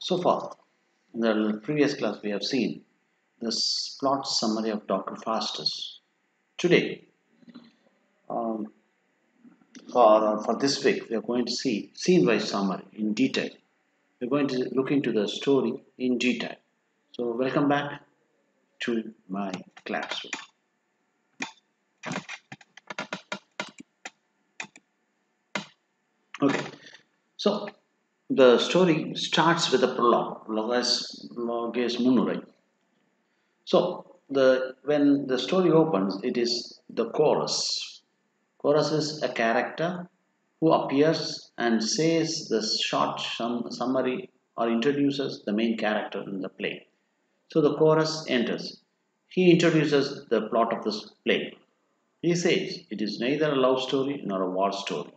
So far, in the previous class, we have seen this plot summary of Dr. Faustus. Today, um, for this week, we are going to see scene-wise summary in detail. We're going to look into the story in detail. So, welcome back to my classroom. Okay, so the story starts with a prologue. Prologue is Munurai. So when the story opens, it is the chorus. Chorus is a character who appears and says the short summary or introduces the main character in the play. So the chorus enters. He introduces the plot of this play. He says it is neither a love story nor a war story.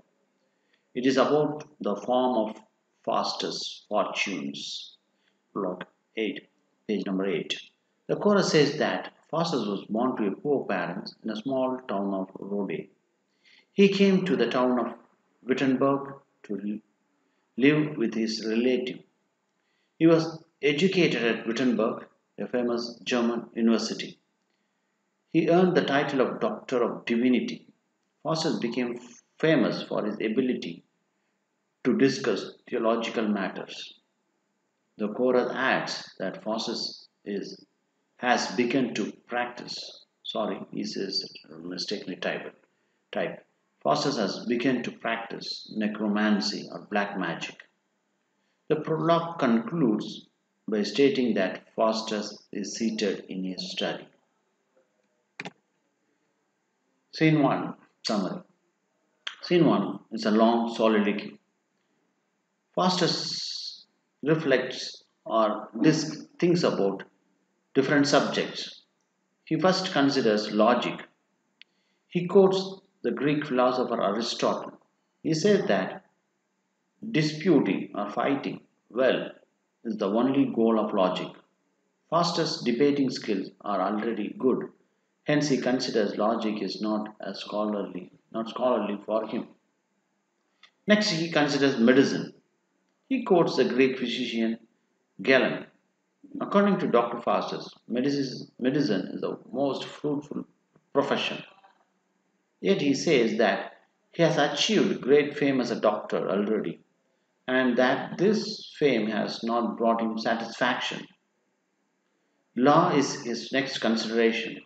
It is about the form of Faustus' fortunes. Prologue 8, page number 8. The chorus says that Faustus was born to a poor parents in a small town of Rhode. He came to the town of Wittenberg to live with his relative. He was educated at Wittenberg, a famous German university. He earned the title of Doctor of Divinity. Faustus became famous for his ability to discuss theological matters. The chorus adds that has begun to practice. Sorry, he says mistakenly typed. Faustus has begun to practice necromancy or black magic. The prologue concludes by stating that Faustus is seated in his study. Scene 1 summary. Scene 1 is a long soliloquy. Faustus reflects or thinks about different subjects. He first considers logic. He quotes the Greek philosopher Aristotle. He says that disputing or fighting well is the only goal of logic. Faustus' debating skills are already good, hence he considers logic is not scholarly for him. Next, he considers medicine. He quotes the Greek physician Galen. According to Dr. Faustus, medicine is the most fruitful profession. Yet he says that he has achieved great fame as a doctor already, and that this fame has not brought him satisfaction. Law is his next consideration.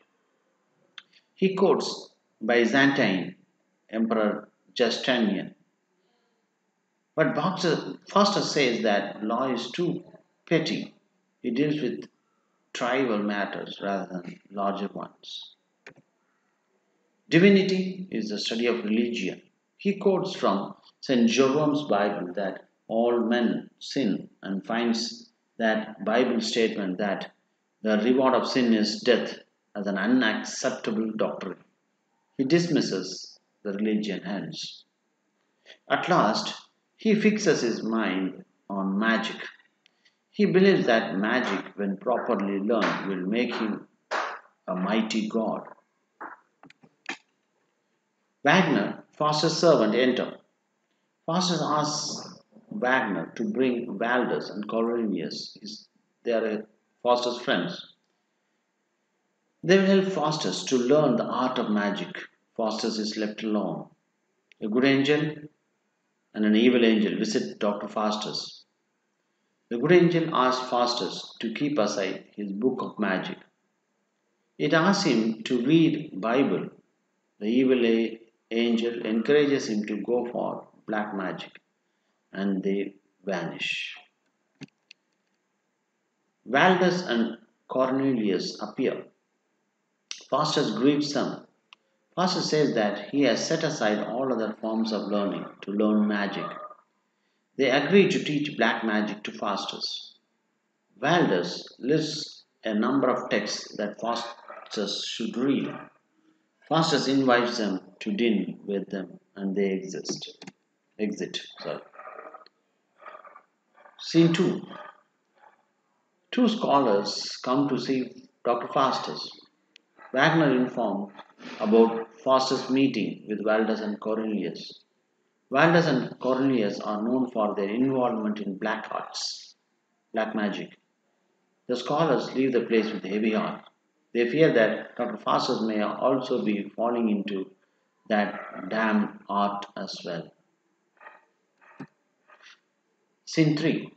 He quotes Byzantine Emperor Justinian. But Faustus says that law is too petty. It deals with trivial matters rather than larger ones. Divinity is the study of religion. He quotes from St. Jerome's Bible that all men sin and finds that Bible statement that the reward of sin is death as an unacceptable doctrine. He dismisses the religion hence. At last, he fixes his mind on magic. He believes that magic, when properly learned, will make him a mighty god. Wagner, Faustus' servant, enter. Faustus asks Wagner to bring Valdus and Cornelius. They are Faustus' friends. They will help Faustus to learn the art of magic. Faustus is left alone. A good angel and an evil angel visit Dr. Faustus. The good angel asks Faustus to keep aside his book of magic. It asks him to read Bible. The evil angel encourages him to go for black magic, and they vanish. Valdus and Cornelius appear. Faustus greets them. Faustus says that he has set aside all other forms of learning to learn magic. They agree to teach black magic to Faustus. Valdus lists a number of texts that Faustus should read. Faustus invites them to dinner with them and they exit. Scene 2. Two scholars come to see Dr. Faustus. Wagner informed about Faustus' meeting with Valdus and Cornelius. Valdus and Cornelius are known for their involvement in black arts. black magic. The scholars leave the place with a heavy heart. They fear that Dr. Faustus may also be falling into that damned art as well. Scene 3.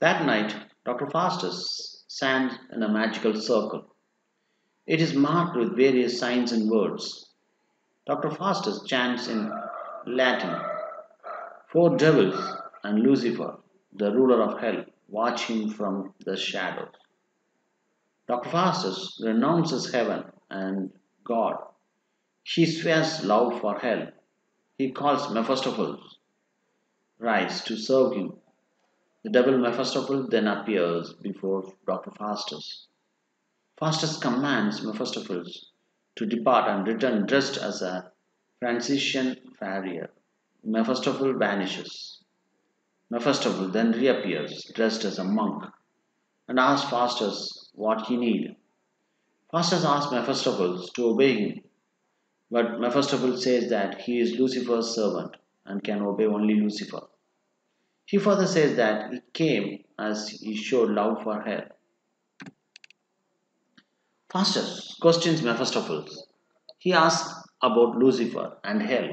That night, Dr. Faustus stands in a magical circle. It is marked with various signs and words. Dr. Faustus chants in Latin, "Four devils and Lucifer, the ruler of hell, watch him from the shadows." Dr. Faustus renounces heaven and God. He swears love for hell. He calls Mephistopheles rise to serve him. The devil Mephistopheles then appears before Dr. Faustus. Faustus commands Mephistopheles to depart and return dressed as a Franciscan friar. Mephistopheles vanishes. Mephistopheles then reappears dressed as a monk and asks Faustus what he needs. Faustus asks Mephistopheles to obey him, but Mephistopheles says that he is Lucifer's servant and can obey only Lucifer. He further says that he came as he showed love for hell. Faustus questions Mephistopheles. He asks about Lucifer and hell.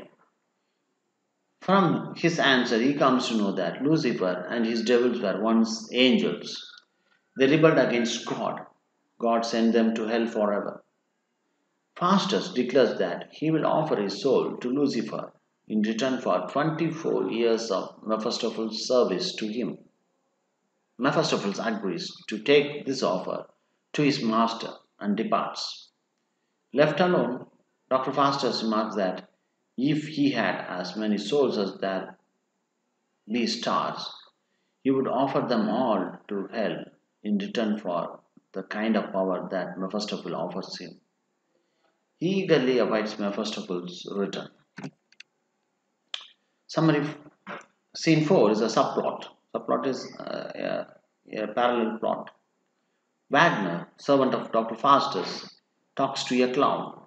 From his answer, he comes to know that Lucifer and his devils were once angels. They rebelled against God. God sent them to hell forever. Faustus declares that he will offer his soul to Lucifer in return for 24 years of Mephistopheles' service to him. Mephistopheles agrees to take this offer to his master and departs. Left alone, Dr. Faustus remarks that if he had as many souls as there be stars, he would offer them all to hell in return for the kind of power that Mephistopheles offers him. He eagerly awaits Mephistopheles' return. Summary. Scene 4 is a subplot. Subplot is a parallel plot. Wagner, servant of Dr. Faustus, talks to a clown.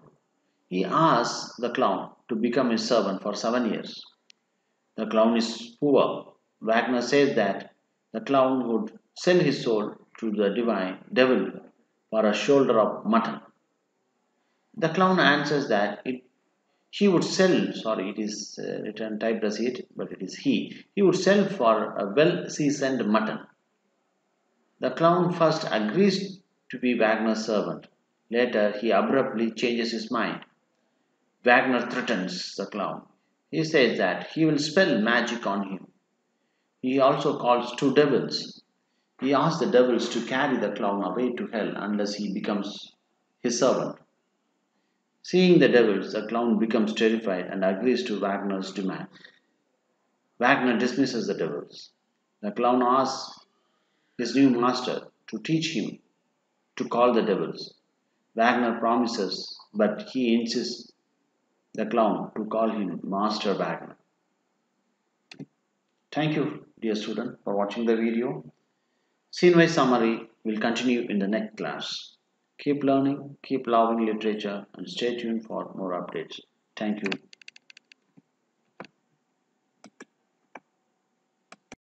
He asks the clown to become his servant for 7 years. The clown is poor. Wagner says that the clown would sell his soul to the divine devil for a shoulder of mutton. The clown answers that he would sell, sorry, it is written typed as it, but it is he would sell for a well seasoned mutton. The clown first agrees to be Wagner's servant. Later, he abruptly changes his mind. Wagner threatens the clown. He says that he will spell magic on him. He also calls 2 devils. He asks the devils to carry the clown away to hell unless he becomes his servant. Seeing the devils, the clown becomes terrified and agrees to Wagner's demand. Wagner dismisses the devils. The clown asks his new master to teach him to call the devils. Wagner promises, but he insists the clown to call him Master Wagner. Thank you, dear student, for watching the video. Scene-wise summary will continue in the next class. Keep learning, keep loving literature, and stay tuned for more updates. Thank you.